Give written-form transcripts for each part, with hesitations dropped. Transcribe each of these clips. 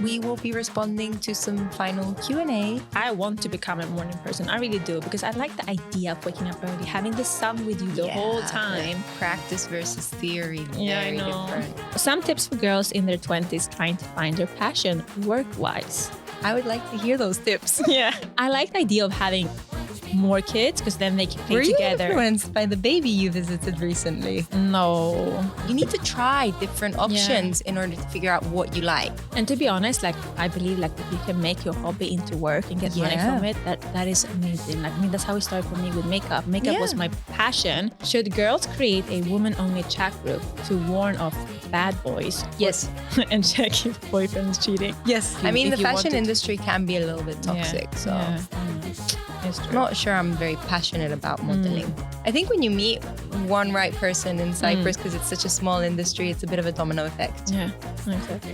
we will be responding to some final Q&A. I want to become a morning person. I really do, because I like the idea of waking up early, having the sun with you the whole time. Practice versus theory. Yeah, I very know. different. Some tips for girls in their 20s trying to find their passion work-wise. I would like to hear those tips. Yeah. I like the idea of having more kids, because then they can play Were you together. influenced by the baby you visited recently? No. You need to try different options in order to figure out what you like. And to be honest, like, I believe like if you can make your hobby into work and get money from it, that is amazing. Like, I mean, that's how it started for me with makeup. Makeup was my passion. Should girls create a woman-only chat group to warn off bad boys? Yes. And check if boyfriend's cheating? Yes. I mean, the you fashion wanted- industry can be a little bit toxic, so It's true. I'm not sure I'm very passionate about modeling. I think when you meet one right person in Cyprus, because it's such a small industry, it's a bit of a domino effect. Yeah, exactly.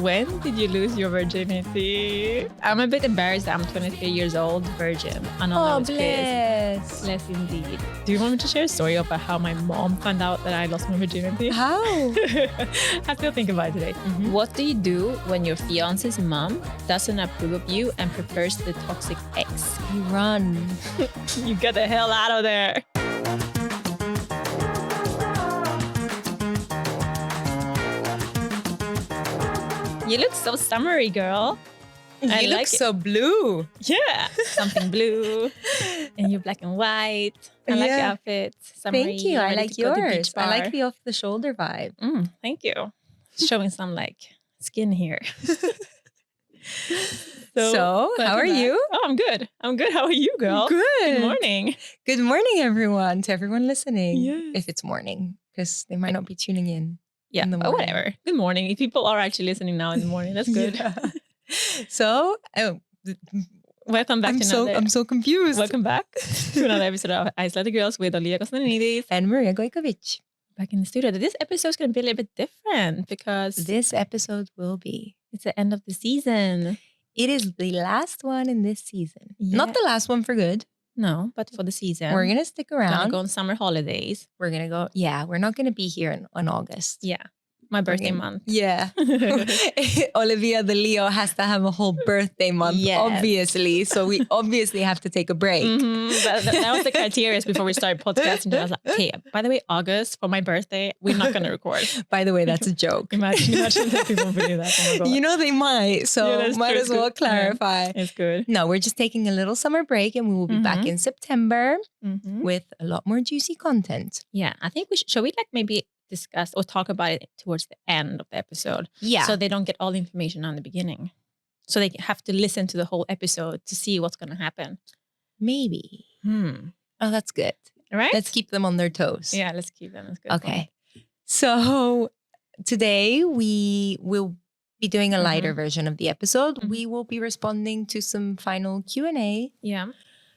When did you lose your virginity? I'm a bit embarrassed that I'm 23 years old, virgin. And I was kids. Bless indeed. Do you want me to share a story about how my mom found out that I lost my virginity? How? I still think about it today. What do you do when your fiance's mom doesn't approve of you and prefers the toxic ex? You run. You get the hell out of there. You look so summery, girl. I You like look it. so blue. Yeah, something blue, and you're black and white. I like your outfit. Summery, Thank you. I ready like to go to beach yours. I bar. like the off-the-shoulder vibe. Thank you. Showing some like skin here. So, how are welcome back. you? Oh, I'm good. I'm good. How are you, girl? Good. Good morning. Good morning, everyone. To everyone listening. Yes. If it's morning, because they might not be tuning in. Yeah, in the but morning. whatever. Good morning. If people are actually listening now in the morning, that's good. Yeah. So, Welcome back to another. I'm so confused. Welcome back to another episode of Latte Girls with Olivia And Maria Gojkovic. back in the studio. This episode is going to be a little bit different because This episode will be. it's the end of the season. It is the last one in this season. Yeah. Not the last one for good. No, but for the season. We're going to stick gonna around. go on summer holidays. We're going to go. Yeah, we're not going to be here on August. Yeah. My birthday month. Yeah. Olivia the Leo has to have a whole birthday month, Yes. obviously. So we obviously have to take a break. That was the criteria before we started podcasting. I was like, okay, by the way, August for my birthday, we're not going to record. By the way, that's a joke. Imagine that people believe that. Oh my God. You know they might, so Yeah, that's might true. as well It's good. Yeah. clarify. It's good. No, we're just taking a little summer break and we will be back in September with a lot more juicy content. Yeah, I think shall we like maybe discuss or talk about it towards the end of the episode? Yeah. So they don't get all the information on the beginning. So they have to listen to the whole episode to see what's going to happen. Maybe. Oh, Oh, that's good. right? Let's keep them on their toes. Yeah, let's keep them. That's good. Okay. So today we will be doing a lighter version of the episode. We will be responding to some final Q&A Yeah.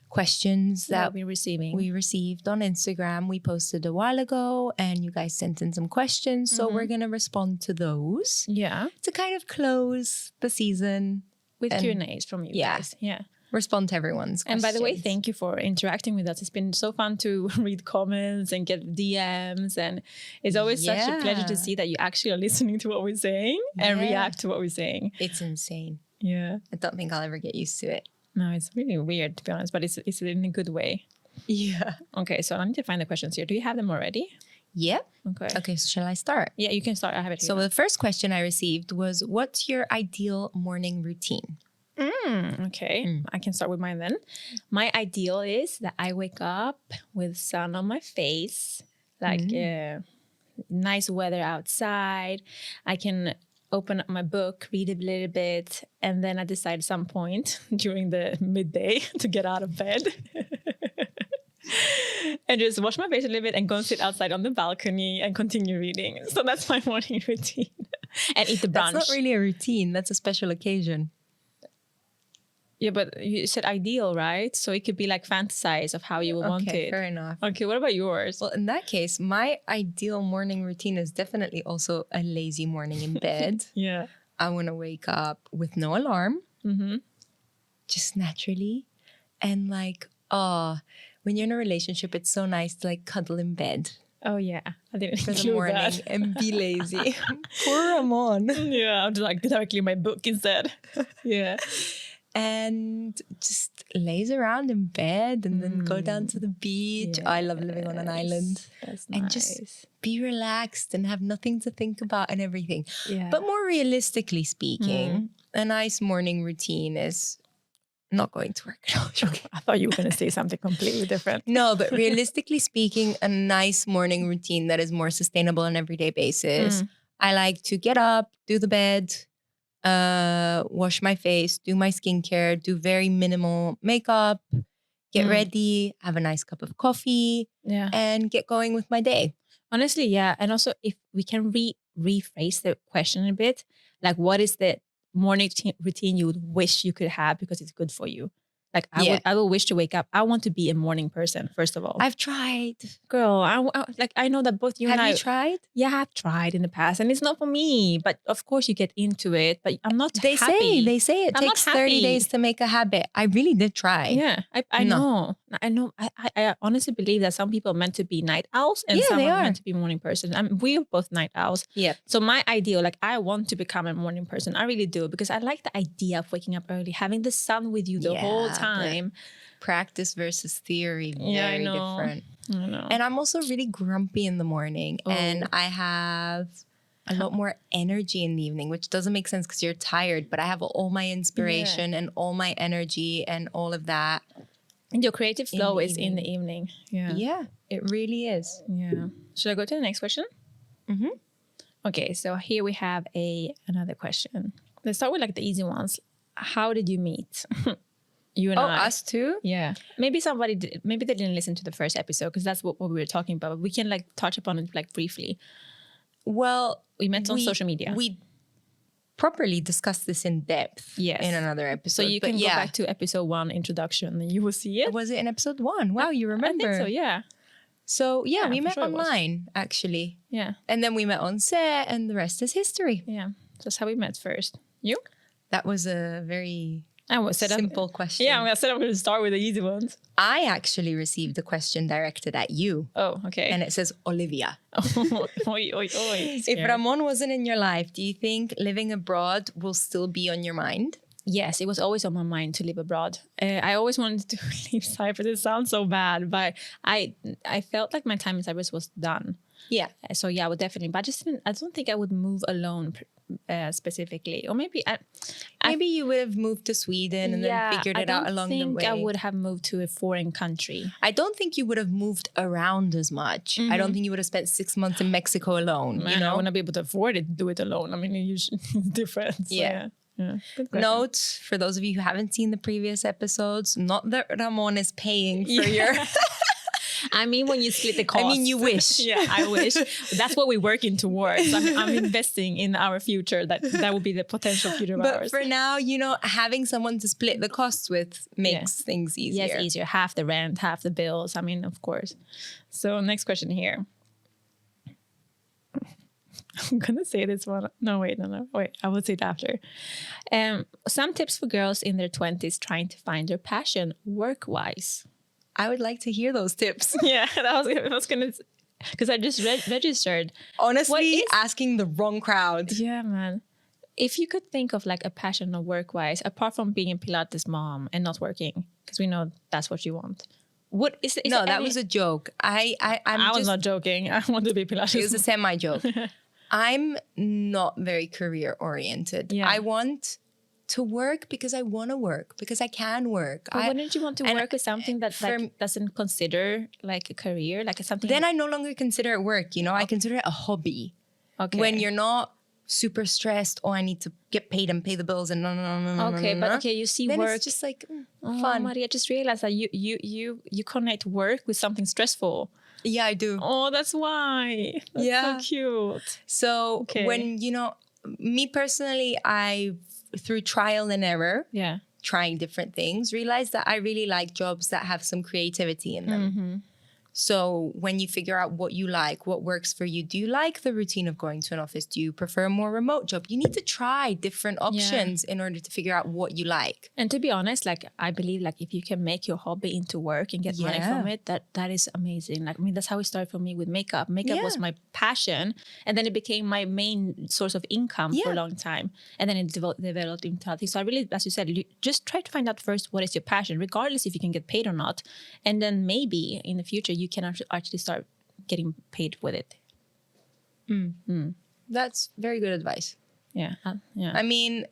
questions That that we're receiving. we received on Instagram. We posted a while ago and you guys sent in some questions. So we're going to respond to those Yeah. to kind of close the season. With And- Q&As from you yeah. guys. Yeah. Respond to everyone's And questions. by the way, thank you for interacting with us. It's been so fun to read comments and get DMs. And it's always such a pleasure to Yeah. see that you actually are listening to what we're saying and Yeah. react to what we're saying. It's insane. Yeah. I don't think I'll ever get used to it. No, it's really weird, to be honest, but it's in a good way. Yeah. Okay, so I need to find the questions here. Do you have them already? Yep. Okay. Okay, so shall I start? Yeah, you can start. I have it here. So the first question I received was, what's your ideal morning routine? Okay, I can start with mine then. My ideal is that I wake up with sun on my face, like nice weather outside. I can open up my book, read a little bit, and then I decide at some point during the midday to get out of bed. And just wash my face a little bit and go and sit outside on the balcony and continue reading. So that's my morning routine. And eat the brunch. That's not really a routine. That's a special occasion. Yeah, but you said ideal, right? So it could be like fantasize of how you would want Okay, it. fair enough. Okay, what about yours? Well, in that case, my ideal morning routine is definitely also a lazy morning in bed. Yeah. I want to wake up with no alarm, just naturally. And like, when you're in a relationship, it's so nice to like cuddle in bed Oh yeah, I didn't for the include morning that. and be lazy. Poor Ramon. Yeah, I'll just like directly my book instead. Yeah. And just lays around in bed and then go down to the beach. I love living on an island. That's And nice. just be relaxed and have nothing to think about and everything. Yeah. But more realistically speaking, a nice morning routine is not going to work. I thought you were going to say something completely different. No, but realistically speaking, a nice morning routine that is more sustainable on an everyday basis. I like to get up, do the bed, wash my face, do my skincare, do very minimal makeup, get ready, have a nice cup of coffee, and get going with my day. Honestly, yeah. And also, if we can rephrase the question a bit, like what is the morning routine you would wish you could have because it's good for you? Like I will wish to wake up. I want to be a morning person, first of all. I've tried. Girl, I know that both you and I... Have you tried? Yeah, I've tried in the past and it's not for me. But of course you get into it, but I'm not They happy. They say it takes 30 days to make a habit. I really did try. Yeah, I know. I honestly believe that some people are meant to be night owls and some are meant to be morning person. We're both night owls. Yeah. So my ideal, like I want to become a morning person. I really do because I like the idea of waking up early, having the sun with you the whole time. Practice versus theory, very different. I know. And I'm also really grumpy in the morning and I have a lot more energy in the evening, which doesn't make sense because you're tired, but I have all my inspiration and all my energy and all of that. And your creative flow is in the evening. Yeah. Yeah, it really is. Yeah. Should I go to the next question? Okay, so here we have another question. Let's start with like the easy ones. How did you meet? You and I. Us too? Yeah. Maybe maybe they didn't listen to the first episode because that's what we were talking about. But we can like touch upon it like briefly. Well, we met on social media. We properly discussed this in depth in another episode. So you can go back to episode 1 introduction and you will see it. Was it in episode 1? Wow, you remember. I think so, yeah. So yeah, we met online actually. Yeah. And then we met on set and the rest is history. Yeah. That's how we met first. You? That was a very simple question. Yeah, I said I'm going to start with the easy ones. I actually received a question directed at you. Oh, okay. And it says, Olivia. Oi. If Ramon wasn't in your life, do you think living abroad will still be on your mind? Yes, it was always on my mind to live abroad. I always wanted to leave Cyprus. It sounds so bad, but I felt like my time in Cyprus was done. Yeah. So yeah, I would definitely. But I don't think I would move alone specifically. Or maybe you would have moved to Sweden and then figured it out along the way. I don't think I would have moved to a foreign country. I don't think you would have moved around as much. I don't think you would have spent 6 months in Mexico alone. Man, I wouldn't be able to afford it to do it alone. I mean, it's different. So yeah. Note for those of you who haven't seen the previous episodes, not that Ramon is paying for your... I mean, when you split the cost. I mean, you wish. Yeah, I wish. That's what we're working towards. I'm investing in our future. That would be the potential future of ours. But for now, having someone to split the costs with makes things easier. Yes, easier. Half the rent, half the bills. I mean, of course. So next question here. I'm going to say this one. No, wait. I will say it after. Some tips for girls in their 20s trying to find their passion work-wise. I would like to hear those tips. Yeah, I was going to... Because I just registered. Honestly, asking the wrong crowd. Yeah, man. If you could think of like a passion or work-wise, apart from being a Pilates mom and not working, because we know that's what you want. What is it? No, that was a joke. I was not joking. I want to be Pilates. It was a semi-joke. I'm not very career-oriented. Yeah. I want to work because I want to work, because I can work. But wouldn't you want to work with something that doesn't consider like a career, like something? Then I no longer consider it work. I consider it a hobby. Okay. When you're not super stressed, I need to get paid and pay the bills and no. Okay, but okay, you see then work. It's just like fun. Maria, I just realized that you connect work with something stressful. Yeah, I do. Oh, that's why. That's so cute. So when me personally, through trial and error, trying different things, realized that I really like jobs that have some creativity in them. So when you figure out what you like, what works for you, do you like the routine of going to an office? Do you prefer a more remote job? You need to try different options in order to figure out what you like. And to be honest, like I believe like if you can make your hobby into work and get money from it, that is amazing. Like, I mean, that's how it started for me with makeup. Makeup was my passion, and then it became my main source of income for a long time. And then it developed into healthy. So I really, as you said, just try to find out first what is your passion, regardless if you can get paid or not. And then maybe in the future you can actually start getting paid with it. That's very good advice. Yeah. I mean,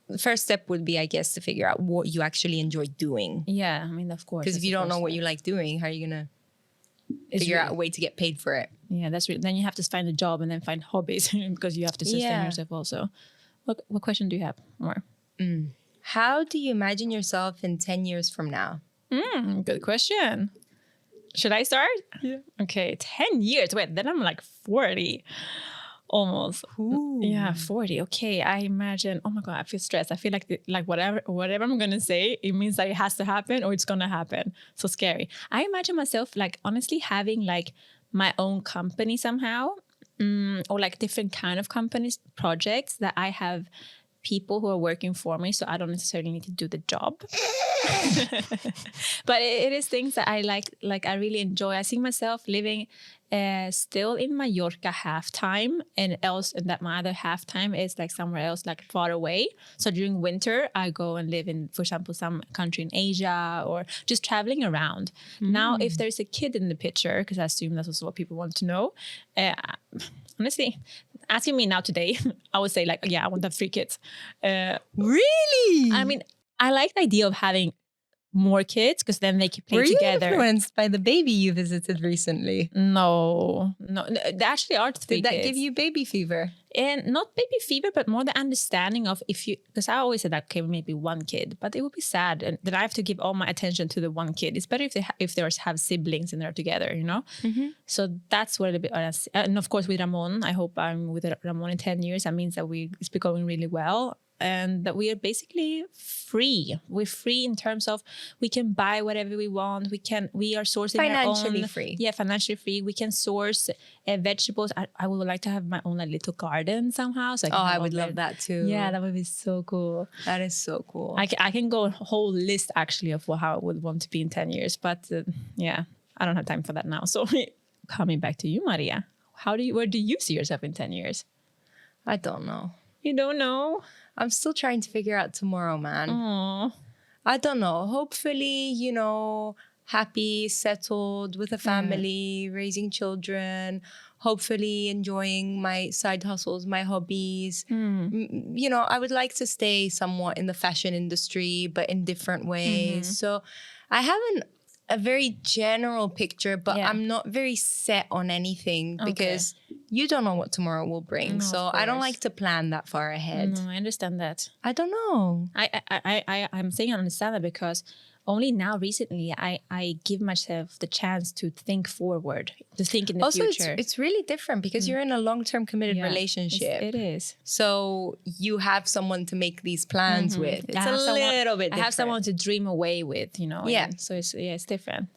the first step would be, I guess, to figure out what you actually enjoy doing. Yeah, I mean, of course. Because if you don't know what you like doing, how are you going to figure out a way to get paid for it? Yeah, that's then you have to find a job and then find hobbies because you have to sustain yourself also. What question do you have more? How do you imagine yourself in 10 years from now? Good question. Should I start? Yeah. Okay, 10 years. Wait, then I'm like 40. Almost. Ooh. Yeah, 40. Okay, I imagine. Oh my God, I feel stressed. I feel like whatever I'm gonna say, it means that it has to happen or it's gonna happen. So scary. I imagine myself like honestly having like my own company somehow, or like different kind of companies, projects that I have people who are working for me, so I don't necessarily need to do the job. But it is things that I like I really enjoy. I see myself living still in Mallorca half time, and that my other half time is like somewhere else, like far away. So during winter I go and live in, for example, some country in Asia, or just traveling around. Now if there's a kid in the picture, because I assume that's also what people want to know, honestly, asking me now today, I would say like, yeah, I want to have 3 kids. Really? I mean, I like the idea of having more kids because then they can play together. Were you influenced by the baby you visited recently? No, they actually are 3 Did that kids. give you baby fever? And not baby fever, but more the understanding of because I always said that, okay, maybe 1 kid, but it would be sad and that I have to give all my attention to the 1 kid. It's better if they have siblings and they're together, you know? So that's what a bit, and of course with Ramon, I hope I'm with Ramon in 10 years. That means that it's going really well. And that we are basically free. We're free in terms of we can buy whatever we want. We are sourcing financially our own, free. Yeah, financially free. We can source vegetables. I would like to have my own like little garden somehow. So I would love that too. Yeah, that would be so cool. That is so cool. I can go a whole list actually of how I would want to be in 10 years. But yeah, I don't have time for that now. So coming back to you, Maria, where do you see yourself in 10 years? I don't know. You don't know? I'm still trying to figure out tomorrow, man. Aww. I don't know. Hopefully, happy, settled with a family, raising children, hopefully enjoying my side hustles, my hobbies. I would like to stay somewhat in the fashion industry, but in different ways. So I have a very general picture, but I'm not very set on anything because you don't know what tomorrow will bring. No, so I don't like to plan that far ahead. No, I understand that. I don't know. I'm saying I understand that because only now recently I give myself the chance to think forward, to think in the future. It's really different because you're in a long-term committed relationship. It is. So you have someone to make these plans with. It's a little bit different. I have someone to dream away with, Yeah. So it's different.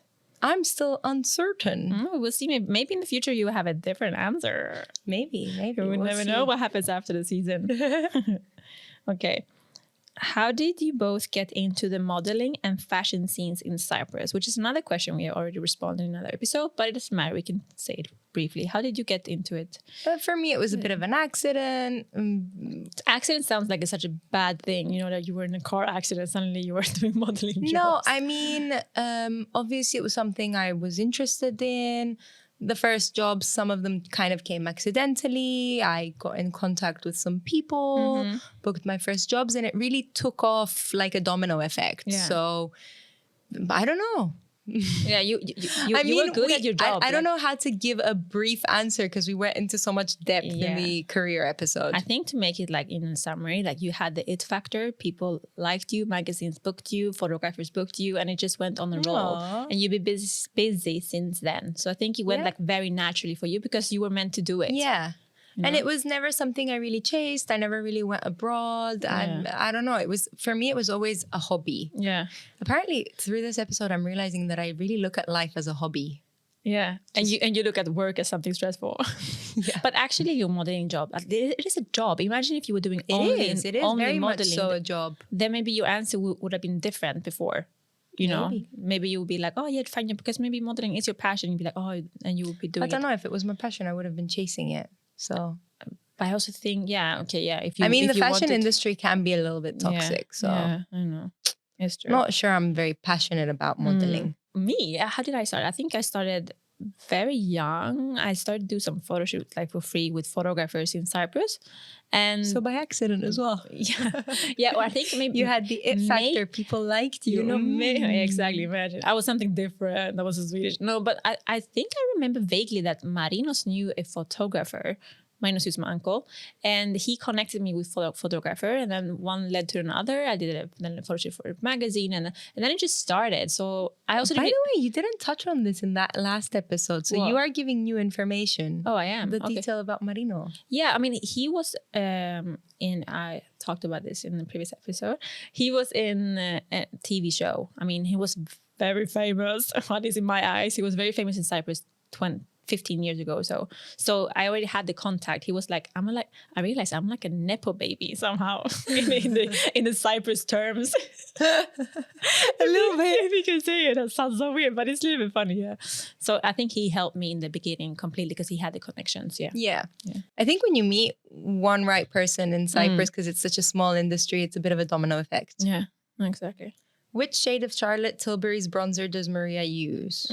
I'm still uncertain. We'll see. Maybe in the future you will have a different answer. Maybe. We'll never know what happens after the season. Okay. How did you both get into the modeling and fashion scenes in Cyprus? Which is another question we already responded in another episode, but it doesn't matter. We can say it briefly. How did you get into it? For me, it was a bit of an accident. Accident sounds like it's such a bad thing. That you were in a car accident, suddenly you were doing modeling jobs. No, I mean, obviously it was something I was interested in. The first jobs, some of them kind of came accidentally. I got in contact with some people, booked my first jobs, and it really took off like a domino effect. Yeah. So I don't know. Yeah, you were good at your job. I don't know how to give a brief answer because we went into so much depth in the career episode. I think to make it like in a summary, like you had the it factor. People liked you, magazines booked you, photographers booked you, and it just went on a roll. And you've been busy since then. So I think it went like very naturally for you because you were meant to do it. Yeah. And it was never something I really chased. I never really went abroad. I don't know. For me, it was always a hobby. Yeah. Apparently, through this episode, I'm realizing that I really look at life as a hobby. Yeah, and you look at work as something stressful. Yeah. But actually, your modeling job, it is a job. Imagine if you were doing only very modeling, much so a job. then maybe your answer would have been different before. You know, maybe you would be like, oh yeah, fine, because maybe modeling is your passion. You'd be like, oh, and you would be doing. I don't know if it was my passion, I would have been chasing it. So, but I also think, if you, I mean, if the fashion industry can be a little bit toxic. So, I know, it's true. Not sure I'm very passionate about modeling. Me, how did I start? I think I started very young. I started to do some photo shoots like for free with photographers in Cyprus, and so by accident as well. Yeah. Or I think maybe you had the it factor. People liked you. Exactly. Imagine I was something different. That was a Swedish. No, but I think I remember vaguely that Marinos knew a photographer. Marinos is my uncle, and he connected me with photographer, and then one led to another. I did a photo shoot for a magazine, and then it just started. So I also by the way, you didn't touch on this in that last episode, so you are giving new information. Oh, I am. The detail about Marino. Yeah, I mean, he was I talked about this in the previous episode. He was in a TV show. I mean, he was very famous. At least in my eyes, he was very famous in Cyprus 15 years ago. So I already had the contact. He was like, I realized I'm like a nepo baby somehow in the Cyprus terms. A little bit. If you can say it, that sounds so weird, but it's a little bit funny. Yeah. So I think he helped me in the beginning completely because he had the connections. Yeah. I think when you meet one right person in Cyprus, because it's such a small industry, it's a bit of a domino effect. Yeah, exactly. Which shade of Charlotte Tilbury's bronzer does Maria use?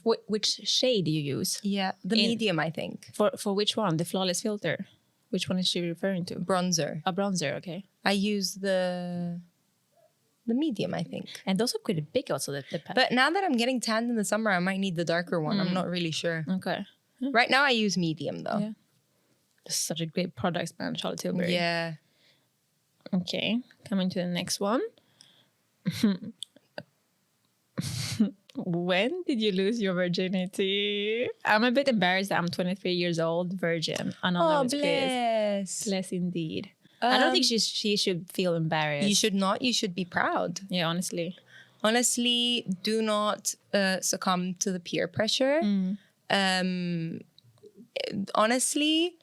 Which shade do you use? Yeah, the medium, I think. For which one? The flawless filter? Which one is she referring to? Bronzer. A bronzer, okay. I use the medium, I think. And those are pretty big also. But now that I'm getting tanned in the summer, I might need the darker one. I'm not really sure. Okay. Right now I use medium though. Yeah. It's such a great product, man, Charlotte Tilbury. Yeah. Okay, coming to the next one. When did you lose your virginity? I'm a bit embarrassed that I'm 23 years old, virgin. Oh, bless. Bless indeed. I don't think she should feel embarrassed. You should not. You should be proud. Yeah, honestly. Honestly, do not succumb to the peer pressure. Honestly,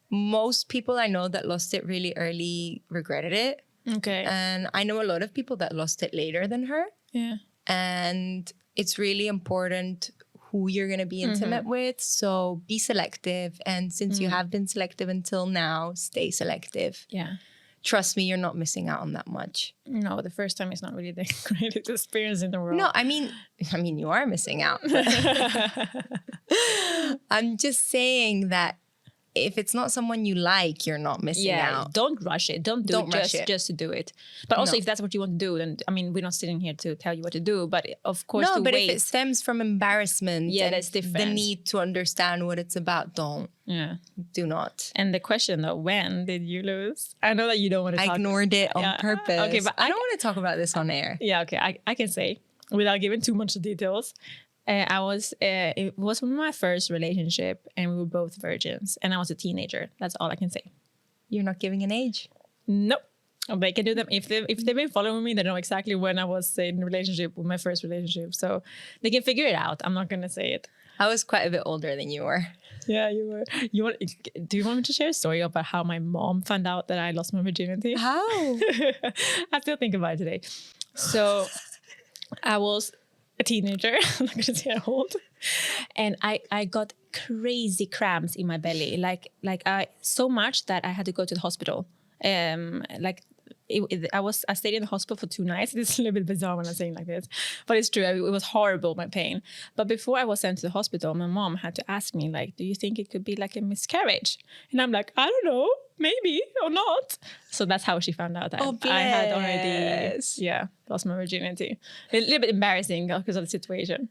most people I know that lost it really early regretted it. Okay. And I know a lot of people that lost it later than her. Yeah. And it's really important who you're going to be intimate with. So be selective. And since you have been selective until now, stay selective. Yeah. Trust me, you're not missing out on that much. No, the first time is not really the greatest experience in the world. No, I mean, you are missing out. I'm just saying that if it's not someone you like, you're not missing out. Don't rush it. Don't rush it just to do it. But also, if that's what you want to do, then we're not sitting here to tell you what to do. But of course, no. But if it stems from embarrassment, that's different. The need to understand what it's about, don't. Yeah. Do not. And the question though, when did you lose? I know that you don't want to talk. I ignored it on purpose. Okay, but I don't want to talk about this on air. Yeah, okay. I can say without giving too much details. It was my first relationship and we were both virgins and I was a teenager. That's all I can say. You're not giving an age? Nope. They can do them. If they've been following me, they know exactly when I was in a relationship with my first relationship. So they can figure it out. I'm not going to say it. I was quite a bit older than you were. Yeah, you were. Do you want me to share a story about how my mom found out that I lost my virginity? How? I still think about it today. So I was a teenager, I'm not going to say how old, and I got crazy cramps in my belly, so much that I had to go to the hospital. I stayed in the hospital for 2 nights. It's a little bit bizarre when I'm saying like this, but it's true. It was horrible, my pain. But before I was sent to the hospital, my mom had to ask me, do you think it could be like a miscarriage? And I'm like, I don't know, maybe or not. So that's how she found out that I had already, lost my virginity. A little bit embarrassing because of the situation.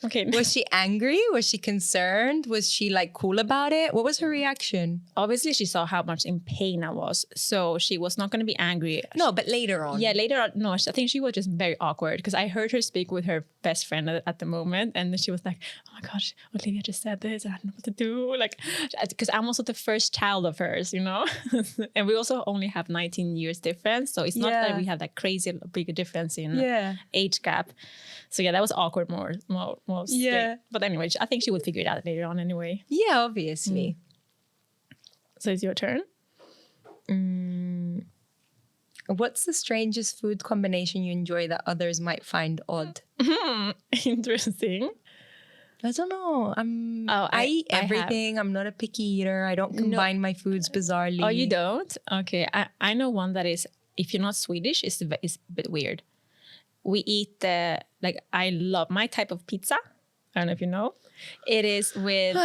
Okay. Was she angry? Was she concerned? Was she cool about it? What was her reaction? Obviously, she saw how much in pain I was. So she was not going to be angry. No, but later on. Yeah, later on. No, I think she was just very awkward because I heard her speak with her best friend at the moment. And then she was like, oh my gosh, Olivia just said this. I don't know what to do. Because I'm also the first child of hers, and we also only have 19 years difference. So it's not that we have that crazy big difference in age gap. So yeah, that was awkward more most. Yeah. But anyway, I think she would figure it out later on anyway. Yeah, obviously. So it's your turn. What's the strangest food combination you enjoy that others might find odd? Interesting. I don't know. I eat everything. I'm not a picky eater. I don't combine my foods bizarrely. Oh, you don't? Okay. I know one that is, if you're not Swedish, it's a bit weird. We eat I love my type of pizza. I don't know if you know. It is with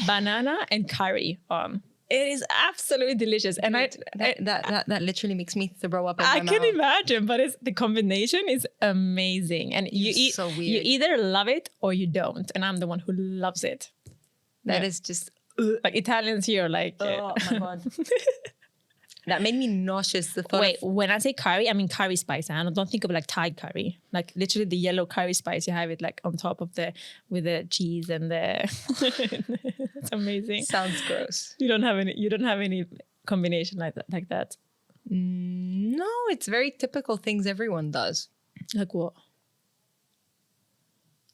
banana and curry on. It is absolutely delicious, and that literally makes me throw up. I can imagine, but the combination is amazing, and you either love it or you don't. And I'm the one who loves it. That is just like Italians here, like oh my god. That made me nauseous. Wait, when I say curry, I mean curry spice. I don't think of like Thai curry, like literally the yellow curry spice. You have it like on top of with the cheese and the. It's amazing. Sounds gross. You don't have any combination like that. No, it's very typical things everyone does. Like what?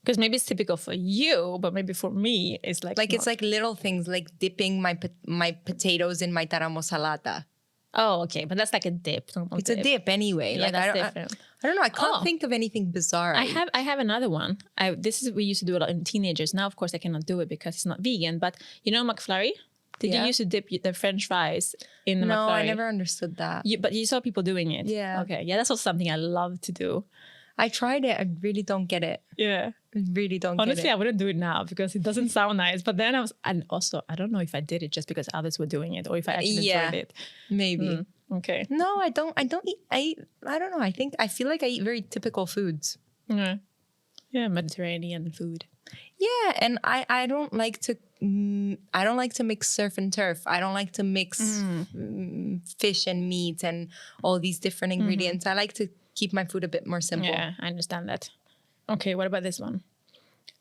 Because maybe it's typical for you, but maybe for me, it's like it's like little things like dipping my potatoes in my taramo salata. Oh, okay, but that's like a dip. It's a dip anyway. Yeah, that's different. I don't know. I can't think of anything bizarre. I have another one. We used to do a lot in teenagers. Now, of course, I cannot do it because it's not vegan. But you know McFlurry? Did you used to dip the French fries in the McFlurry? No, I never understood that. But you saw people doing it. Yeah. Okay. Yeah, that's also something I love to do. I tried it. I really don't get it. Yeah. I really don't Honestly, get it. I wouldn't do it now because it doesn't sound nice. But then I don't know if I did it just because others were doing it or if I actually enjoyed it. Maybe. Okay. No, I don't eat. I don't know. I feel like I eat very typical foods. Yeah. Yeah, Mediterranean food. Yeah, and I don't like to mix surf and turf. I don't like to mix fish and meat and all these different ingredients. I like to keep my food a bit more simple. Yeah, I understand that. Okay, what about this one?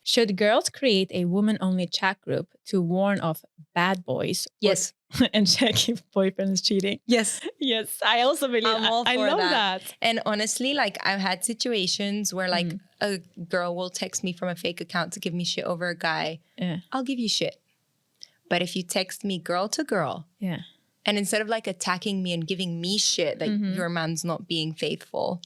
Should girls create a woman-only chat group to warn of bad boys? Yes. And check if boyfriend is cheating? Yes. Yes, I also believe I love that. And honestly, like I've had situations where like a girl will text me from a fake account to give me shit over a guy. Yeah. I'll give you shit. But if you text me girl to girl, and instead of like attacking me and giving me shit that your man's not being faithful,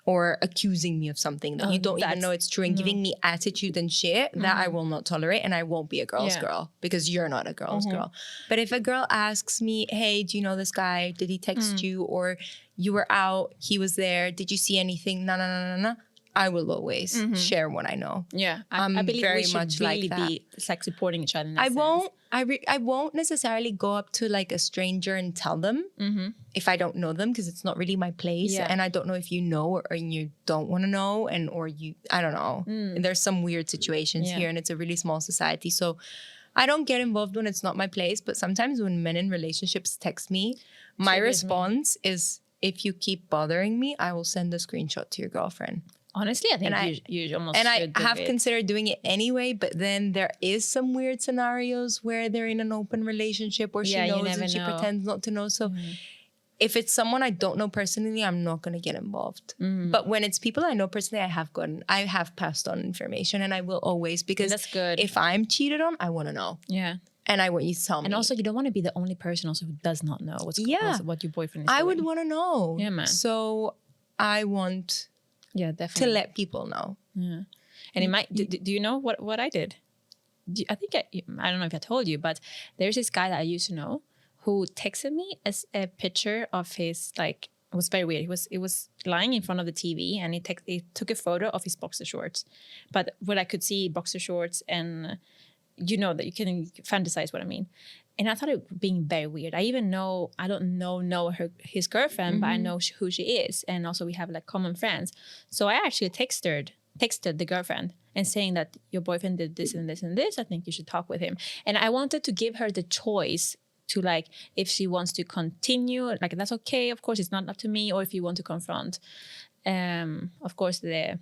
or accusing me of something that you don't even know it's true and giving me attitude and shit, that I will not tolerate, and I won't be a girl's girl because you're not a girl's girl. But if a girl asks me, hey, do you know this guy? Did he text you? Or you were out, he was there. Did you see anything? No. I will always share what I know. Yeah, I believe very we should much really like that. It's like supporting each other. In that I won't necessarily go up to like a stranger and tell them if I don't know them because it's not really my place, and I don't know if you know or you don't want to know, I don't know. There's some weird situations here, and it's a really small society, so I don't get involved when it's not my place. But sometimes when men in relationships text me, my response is, if you keep bothering me, I will send a screenshot to your girlfriend. Honestly, I think you almost and should I do have it. considered doing it anyway, but then there is some weird scenarios where they're in an open relationship or she knows and she pretends not to know. So if it's someone I don't know personally, I'm not going to get involved. But when it's people I know personally, I have passed on information, and I will always, because that's good. If I'm cheated on, I want to know. Yeah. And I want you to tell me. And also, you don't want to be the only person also who does not know what your boyfriend is doing. I would want to know. Yeah, man. So I want... Yeah, definitely. To let people know. Yeah. And it might, do you know what I did? I don't know if I told you, but there's this guy that I used to know who texted me as a picture of his, like, it was very weird. It was lying in front of the TV, and he took a photo of his boxer shorts. But what I could see, boxer shorts, and you know that you can fantasize what I mean. And I thought it being very weird. I don't know his girlfriend, but I know who she is. And also we have like common friends. So I actually texted the girlfriend and saying that your boyfriend did this and this and this. I think you should talk with him. And I wanted to give her the choice to, like, if she wants to continue, like, that's okay. Of course, it's not up to me. Or if you want to confront. Of course, they're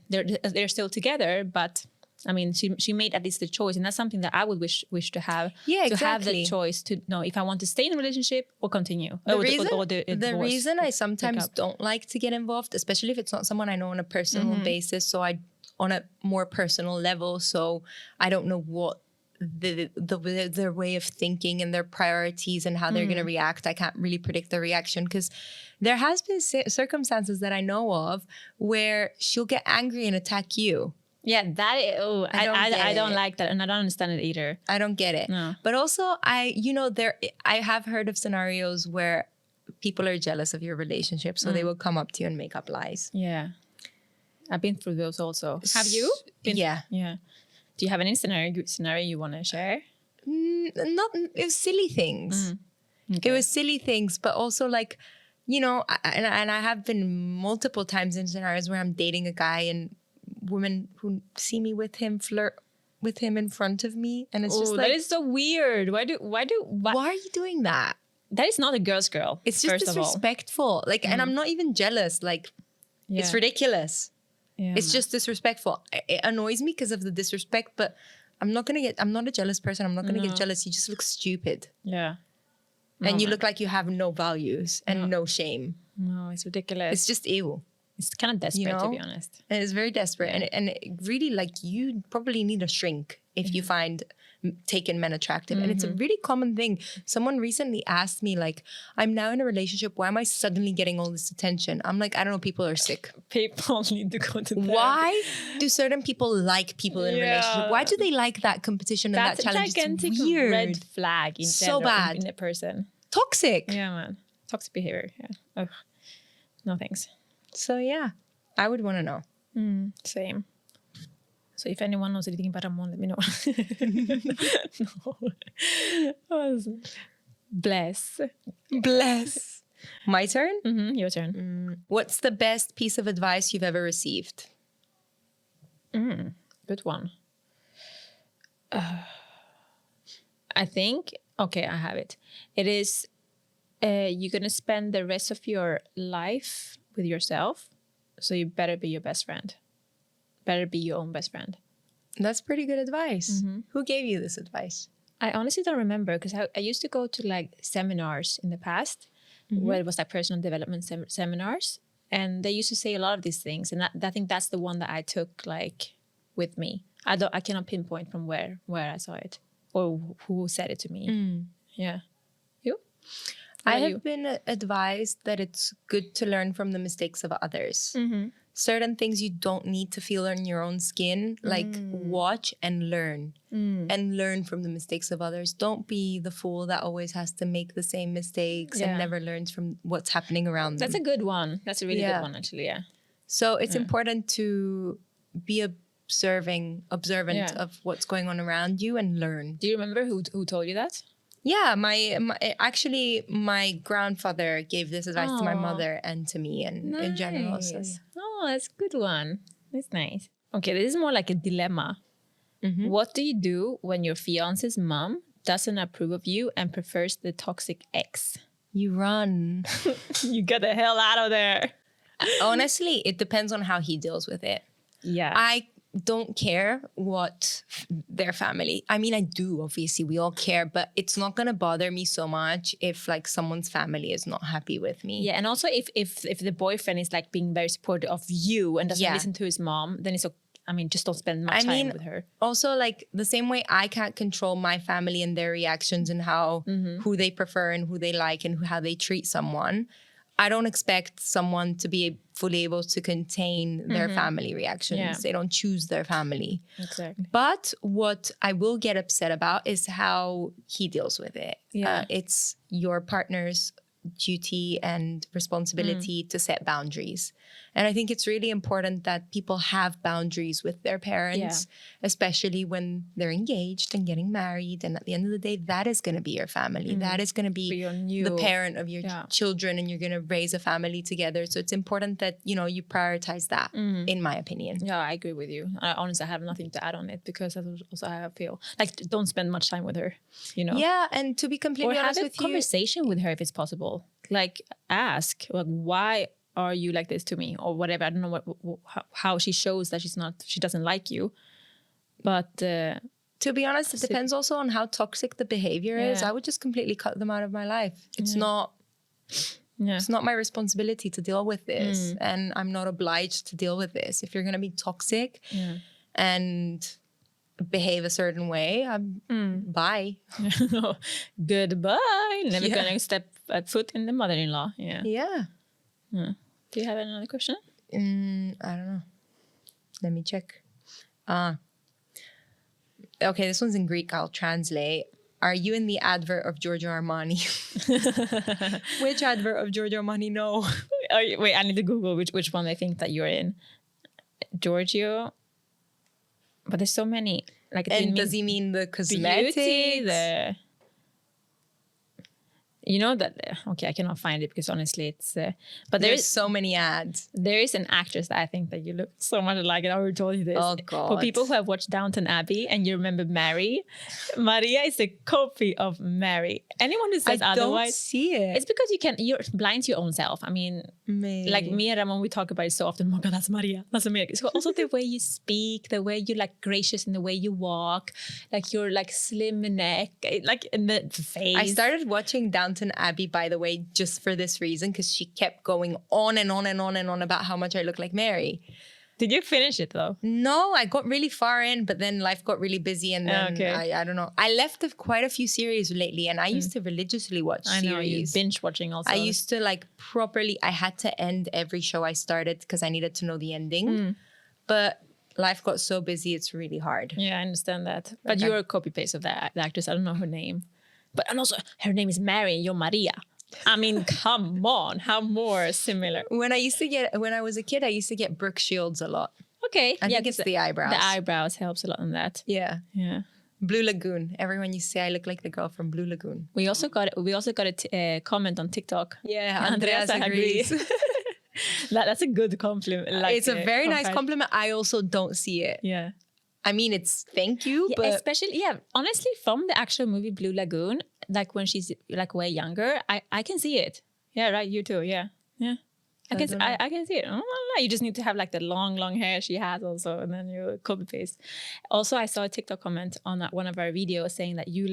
still together, but... I mean, she made at least the choice, and that's something that I would wish to have. Yeah, exactly. To have the choice to know if I want to stay in a relationship or continue. The reason I sometimes don't like to get involved, especially if it's not someone I know on a personal basis, so I on a more personal level. So I don't know what their way of thinking and their priorities and how they're going to react. I can't really predict their reaction, because there has been circumstances that I know of where she'll get angry and attack you. Yeah, I don't like that, and I don't understand it either. I don't get it. No. But also, I have heard of scenarios where people are jealous of your relationship, so they will come up to you and make up lies. Yeah, I've been through those also. Have you? Yeah. Do you have any scenario you want to share? It was silly things. Okay. It was silly things, but also like, and I have been multiple times in scenarios where I'm dating a guy and women who see me with him flirt with him in front of me, and it's just like, that is so weird. Why are you doing that? That is not a girl's girl. It's just disrespectful. Like, and I'm not even jealous. Like, it's ridiculous. Yeah, it's just disrespectful. It annoys me because of the disrespect, but I'm not a jealous person. I'm not gonna get jealous. You just look stupid. Yeah. And you look like you have no values and no shame. No, it's ridiculous. It's just ew. It's kind of desperate, to be honest. And it's very desperate. And it really, like, you probably need a shrink if you find taken men attractive. And it's a really common thing. Someone recently asked me, like, I'm now in a relationship. Why am I suddenly getting all this attention? I'm like, I don't know. People are sick. People need to go to therapy. Why do certain people like people in a relationship? Why do they like that competition and that challenge? That's a gigantic red flag in so bad in a person. Toxic. Yeah, man. Toxic behavior. Yeah. Ugh. No thanks. So yeah, I would want to know. Same. So if anyone knows anything about Ramon, let me know. No. Bless. My turn? Your turn. What's the best piece of advice you've ever received? Good one. I think, okay, I have it. It is, you're going to spend the rest of your life with yourself. So you better be your best friend. Better be your own best friend. That's pretty good advice. Who gave you this advice? I honestly don't remember, because I used to go to like seminars in the past where it was like personal development seminars. And they used to say a lot of these things. And I think that's the one that I took like with me. I cannot pinpoint from where I saw it or who said it to me. Yeah. You? I have been advised that it's good to learn from the mistakes of others. Certain things you don't need to feel on your own skin, like watch and learn. And learn from the mistakes of others. Don't be the fool that always has to make the same mistakes and never learns from what's happening around them. That's a good one. That's a really good one, actually, yeah. So it's important to be observant of what's going on around you and learn. Do you remember who told you that? Yeah, my grandfather gave this advice to my mother and to me and in general. So. Oh, that's a good one. That's nice. Okay, this is more like a dilemma. What do you do when your fiance's mom doesn't approve of you and prefers the toxic ex? You run. You get the hell out of there. Honestly, it depends on how he deals with it. Yeah. I don't care what their family. I mean, I do, obviously, we all care, but it's not going to bother me so much if like someone's family is not happy with me. Yeah, and also if the boyfriend is like being very supportive of you and doesn't listen to his mom, then it's okay. I mean, just don't spend much time with her. Also, like the same way I can't control my family and their reactions and how who they prefer and who they like and how they treat someone. I don't expect someone to be fully able to contain their family reactions. Yeah. They don't choose their family. Exactly. But what I will get upset about is how he deals with it. Yeah. It's your partner's duty and responsibility to set boundaries. And I think it's really important that people have boundaries with their parents, especially when they're engaged and getting married. And at the end of the day, that is going to be your family. That is going to be the parent of your children, and you're going to raise a family together. So it's important that, you know, you prioritize that, in my opinion. Yeah, I agree with you. Honestly, I have nothing to add on it because that's also how I feel. Like, don't spend much time with her, you know? Yeah, and to be completely honest with you, have a conversation with her if it's possible. Like, ask, like, why are you like this to me or whatever? I don't know how she shows that she doesn't like you, but to be honest, it depends also on how toxic the behavior is. I would just completely cut them out of my life. It's not Yeah. It's not my responsibility to deal with this. And I'm not obliged to deal with this. If you're going to be toxic and behave a certain way, bye. Goodbye. Never gonna step a foot in the mother-in-law. Yeah. Do you have another question? I don't know. Let me check. Okay, this one's in Greek. I'll translate. Are you in the advert of Giorgio Armani? Which advert of Giorgio Armani? No. Wait, I need to Google which one I think that you're in. Giorgio. But there's so many. Like, does he mean the cosmetics? Beauty, you know that, okay, I cannot find it because honestly it's, but there's so many ads. There is an actress that I think that you look so much alike, and I already told you this. Oh, God. For people who have watched Downton Abbey and you remember Mary, Maria is a copy of Mary. Anyone who says otherwise. I don't see it. It's because you're blind to your own self. I mean, maybe. Like me and Ramon, we talk about it so often. Oh my God, that's Maria. That's Maria. So also the way you speak, the way you're like gracious in the way you walk, like you're like slim neck, like in the face. I started watching Downton Abbey, by the way, just for this reason, because she kept going on and on and on and on about how much I look like Mary. Did you finish it though? No, I got really far in, but then life got really busy, and then I don't know. I left quite a few series lately, and I used to religiously watch series. I know, you binge watching also. I used to like properly, I had to end every show I started because I needed to know the ending. But life got so busy, it's really hard. Yeah, I understand that. But you're a copy-paste of the actress. I don't know her name. But, and also, her name is Mary and you're Maria. I mean, come on, how more similar? When I was a kid, I used to get Brooke Shields a lot. Okay. I think it's the eyebrows. The eyebrows helps a lot on that. Yeah. Yeah. Blue Lagoon. Everyone used to say I look like the girl from Blue Lagoon. We also got a comment on TikTok. Yeah, Andreas agrees. That's a good compliment. Like, it's a very nice compliment. I also don't see it. Yeah. I mean, it's thank you, but especially, honestly, from the actual movie Blue Lagoon, like when she's like way younger, I can see it. Yeah, right. You too. Yeah. I can see it. You just need to have like the long hair she has also, and then you copy paste. Also, I saw a TikTok comment on one of our videos saying that you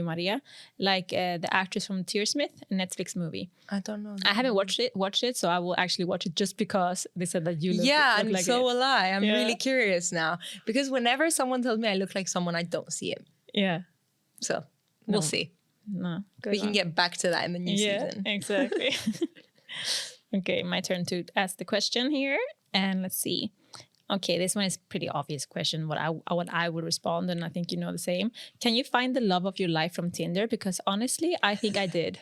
Maria, like the actress from Tearsmith, a Netflix movie. I don't know. I haven't watched it, so I will actually watch it just because they said that you look and like so will I. I'm really curious now because whenever someone tells me I look like someone, I don't see it. Yeah. So we'll see. No, we can get back to that in the new season. Exactly. Okay, my turn to ask the question here, and let's see. Okay, this one is pretty obvious question. What I would respond, and I think you know the same. Can you find the love of your life from Tinder? Because honestly, I think I did.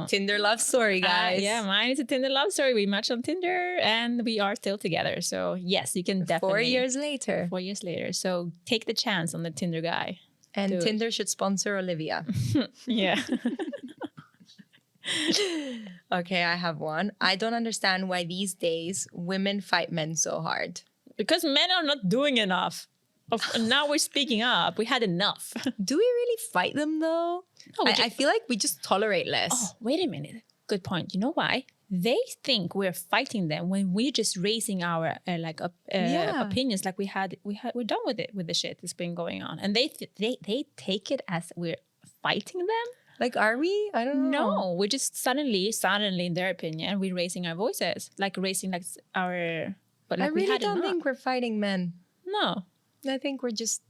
Tinder love story, guys. Mine is a Tinder love story. We matched on Tinder, and we are still together. So yes, you can definitely. 4 years later. 4 years later. So take the chance on the Tinder guy. And Tinder should sponsor Olivia. Yeah. Okay, I have one. I don't understand why these days women fight men so hard. Because men are not doing enough. Now we're speaking up. We had enough. Do we really fight them though? No, I feel like we just tolerate less. Oh, wait a minute. Good point. You know why? They think we're fighting them when we're just raising our opinions. Like we're done with it, with the shit that's been going on, and they take it as we're fighting them. Like, are we? I don't know. No, we're just suddenly, in their opinion, we're raising our voices, like raising like our. But like I really don't think we're fighting men. No, I think we're just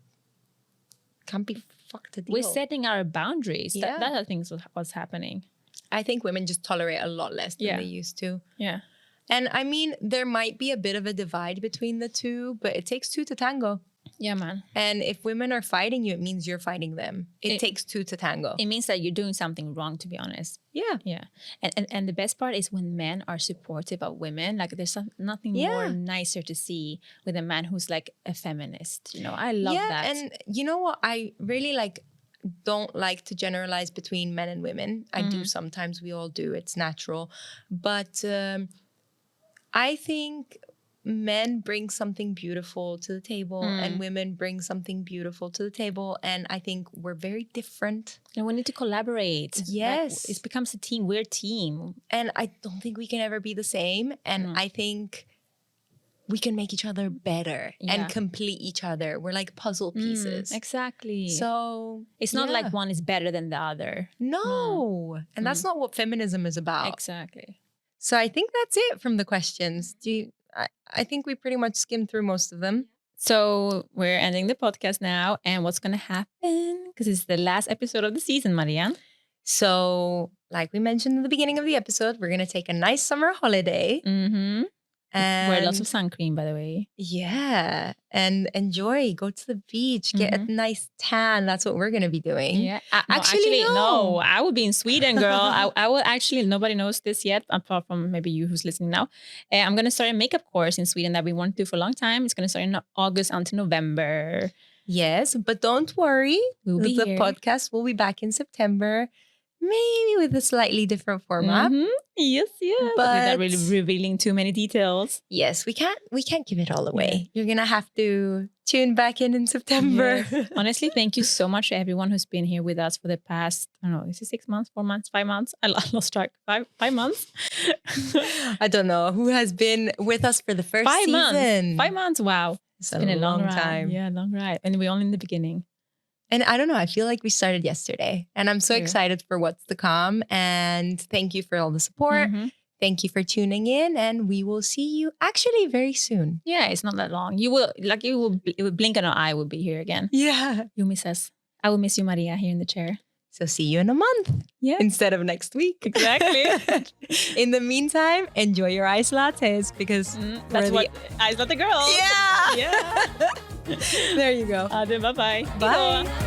can't be fucked to deal. We're setting our boundaries. Yeah. That I think is what's happening. I think women just tolerate a lot less than they used to. Yeah. And I mean, there might be a bit of a divide between the two, but it takes two to tango. Yeah, man. And if women are fighting you, it means you're fighting them. It takes two to tango. It means that you're doing something wrong, to be honest. Yeah. Yeah. And the best part is when men are supportive of women. Like there's nothing more nicer to see with a man who's like a feminist. You know, I love that. And you know what? I really don't like to generalize between men and women. I do sometimes. We all do. It's natural. But I think men bring something beautiful to the table and women bring something beautiful to the table. And I think we're very different. And we need to collaborate. Yes. It becomes a team. We're a team. And I don't think we can ever be the same. And I think we can make each other better and complete each other. We're like puzzle pieces. Exactly. So it's not like one is better than the other. No. And that's not what feminism is about. Exactly. So I think that's it from the questions. I think we pretty much skimmed through most of them. So we're ending the podcast now. And what's going to happen? Because it's the last episode of the season, Maria. So like we mentioned in the beginning of the episode, we're going to take a nice summer holiday. Mm-hmm. And wear lots of sun cream, by the way. Yeah. And enjoy. Go to the beach. Get a nice tan. That's what we're going to be doing. Yeah. No. I will be in Sweden, girl. I will actually, nobody knows this yet, apart from maybe you who's listening now. I'm going to start a makeup course in Sweden that we want to do for a long time. It's going to start in August until November. Yes. But don't worry. The podcast will be back in September. Maybe with a slightly different format. Yes. But without really revealing too many details. Yes, we can't give it all away. Yeah. You're gonna have to tune back in September. Yes. Honestly, thank you so much to everyone who's been here with us for the past, I don't know, is it 6 months, 4 months, 5 months? I lost track. 5 months. I don't know who has been with us for the first season. 5 months. Wow, it's been a long time. Yeah, long ride, and we're only in the beginning. And I don't know, I feel like we started yesterday and I'm so excited for what's to come. And thank you for all the support. Thank you for tuning in and we will see you actually very soon. Yeah, it's not that long. You will blink an eye, will be here again. Yeah. You'll miss us. I will miss you, Maria, here in the chair. So see you in a month. Yeah. Instead of next week. Exactly. In the meantime, enjoy your iced lattes because that's what Ice Latte Girls. Yeah. Yeah. There you go. Bye-bye. Bye.